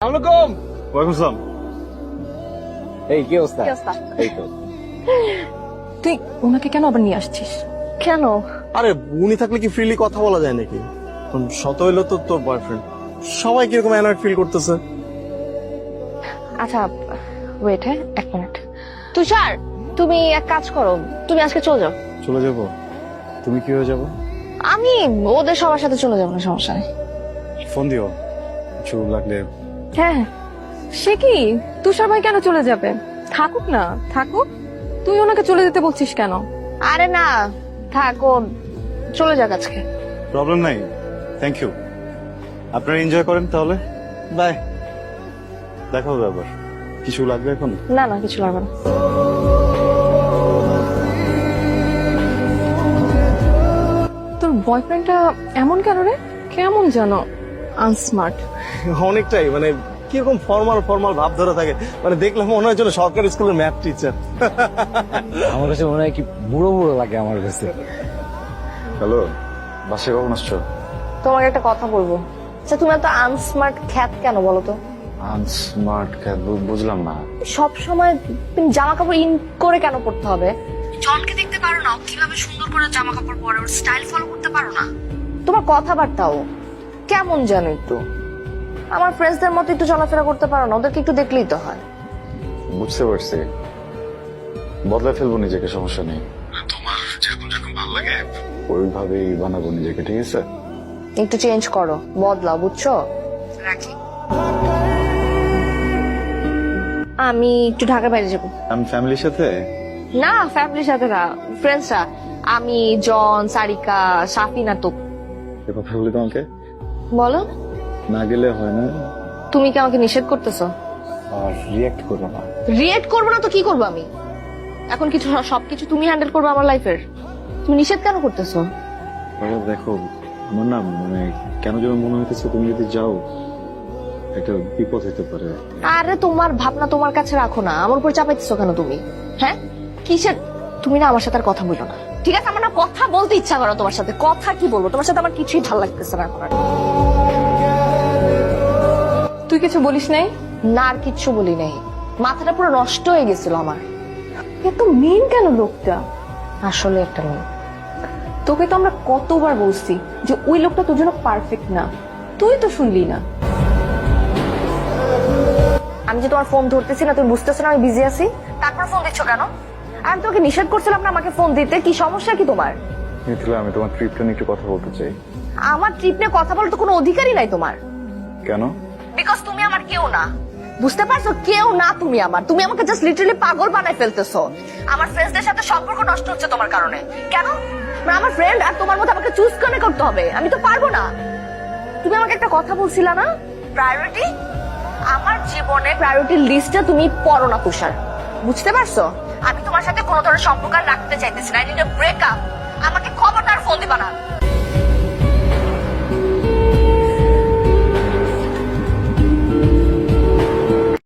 আসসালামু ওয়ালাইকুম আসসালাম। এই কি অবস্থা? এই তো। তুই ওনাকে কেন আবার নিয়ে আসছিস? কেন? আরে উনি থাকলে কি ফ্রিলি কথা বলা যায় নাকি? শত হইলো তো তোর বয়ফ্রেন্ড, সবাই কিরকম অ্যানয়েড ফিল করতেছে। আচ্ছা ওয়েট, হ্যাঁ 1 মিনিট। তুষার, তুমি এক কাজ করো, তুমি আজকে চলে যাও। চলে যাব? তুমি কি হয়ে যাবো? আমি ওদের সবার সাথে চলে যাবো, না সমস্যা নেই। ফোন দিও কিছু লাগলে। হ্যাঁ, সে কি তুষার ভাই কেন চলে যাবে? থাকুক না, থাকুক। তুই ওনাকে চলে যেতে বলছিস কেন? আরে না, থাকো, চলে যাক আজকে। প্রবলেম নাই, থ্যাংক ইউ। আপনারা এনজয় করেন তাহলে। বাই, দেখা হবে আবার। কিছু লাগবে এখন? না না, কিছু লাগবে না। তোর বয়ফ্রেন্ডটা এমন কেন রে? কেমন জানো আনস্মার্ট। অনেকটাই মানে কিরকম ফর্মাল ফর্মাল ভাব ধরে থাকে, মানে দেখলে মনে হয় যেন সরকারি স্কুলের ম্যাথ টিচার। আমার কাছে মনে হয় কি বুড়ো বুড়ো লাগে আমার কাছে। হ্যালো, বাসে কখন আসছো? তোমাকে একটা কথা বলবো। আচ্ছা, তুমি এত আনস্মার্ট খ্যাত কেন বলো তো? আনস্মার্ট বুঝলাম না। সব সময় তুমি জামা কাপড় ইন করে কেন পড়তে হবে? জনকে দেখতে পারো না কিভাবে সুন্দর করে জামা কাপড় পরে, ওর স্টাইল ফলো করতে পারো না? তোমার কথাবার্তাও কেমন জানো একটু। আমার ফ্রেন্ডসদের মতো একটু চলাফেরা করতে পারো না? ওদেরকে একটু দেখলেই তো হয়। বুঝতে পারছি, বদলে ফেলবো নিজেকে, সমস্যা নেই। তোমার যেরকম যেরকম ভালো লাগে ওইভাবেই বানাবো নিজেকে, ঠিক আছে? একটু চেঞ্জ করো, বদলাও, বুঝছো? রাখি। আমি একটু ঢাকার বাইরে যাবো। আমি ফ্যামিলির সাথে। না, ফ্যামিলির সাথে না, ফ্রেন্ডসরা। আমি, জন, সারিকা, সাফিনা। তো এ কথা বলি তোমাকে, বলো। না গেলে হয় না। তুমি কি আমাকে নিষেধ করতেছো? আর রিয়াক্ট করবো না। রিয়েক্ট করবো না তো কি করবো আমি? এখন কিছু সবকিছু তুমি হ্যান্ডেল করবে আমার লাইফের। তুমি নিষেধ কেন করতেছো? বাবা দেখো, আমার না মানে কেন যেন মনে হইতেছে তুমি যদি যাও একটা বিপদ হতে পারে। আরে তোমার ভাবনা তোমার কাছে রাখো না, আমার উপর চাপাইতেছো কেন তুমি? হ্যাঁ, কিসের? তুমি না আমার সাথে আর কথা বলো না, ঠিক আছে? আমার না কথা বলতে ইচ্ছা করো তোমার সাথে। কথা কি বলবো তোমার সাথে? আমার কিছুই ভালো লাগতেছে না এখন আর। তুই কিছু বলিস নাই? না, আর কিচ্ছু বলি নাই। মাথাটা পুরো নষ্ট হয়ে গেছিল আমার। এত মেন কেন লোকটা? আসলে একটা মেয়ে। তোকে তো আমরা কতবার বলছি যে ওই লোকটা তোর জন্য পারফেক্ট না, তুই তো শুনলি না। আমি যে তোমার ফোন ধরতেছি না, তুমি বুঝতেছো না আমি বিজি আছি? তারপর ফোন দিচ্ছ কেন? আর আমি তোকে নিষেধ করছিলাম না আমাকে ফোন দিতে। কি সমস্যা কি তোমার? মিথিলা, আমি তোমার ট্রিপটা নিয়ে একটু কথা বলতে চাই। আমার ট্রিপ নিয়ে কথা বলার তো কোনো অধিকারই নাই তোমার। কেন? বিকজ তুমি আমার কেউ না, বুঝতে পারছো? কেউ না তুমি আমার। তুমি আমাকে জাস্ট লিটারালি পাগল বানায় ফেলতেছো। আমার ফ্রেন্ডসদের সাথে সম্পর্ক নষ্ট হচ্ছে তোমার কারণে। কেন? মানে আমার ফ্রেন্ড আর তোমার মধ্যে আমাকে চুজ করে করতে হবে? আমি তো পারবো না। তুমি আমাকে একটা কথা বলছিলা না, প্রায়োরিটি? আমার জীবনে প্রায়োরিটি লিস্টটা তুমি পড়ো না তুষার, বুঝতে পারছো? আমি তোমার সাথে কোনো ধরনের সম্পর্ক আর রাখতে চাইতেছি না। I need a breakup. আমাকে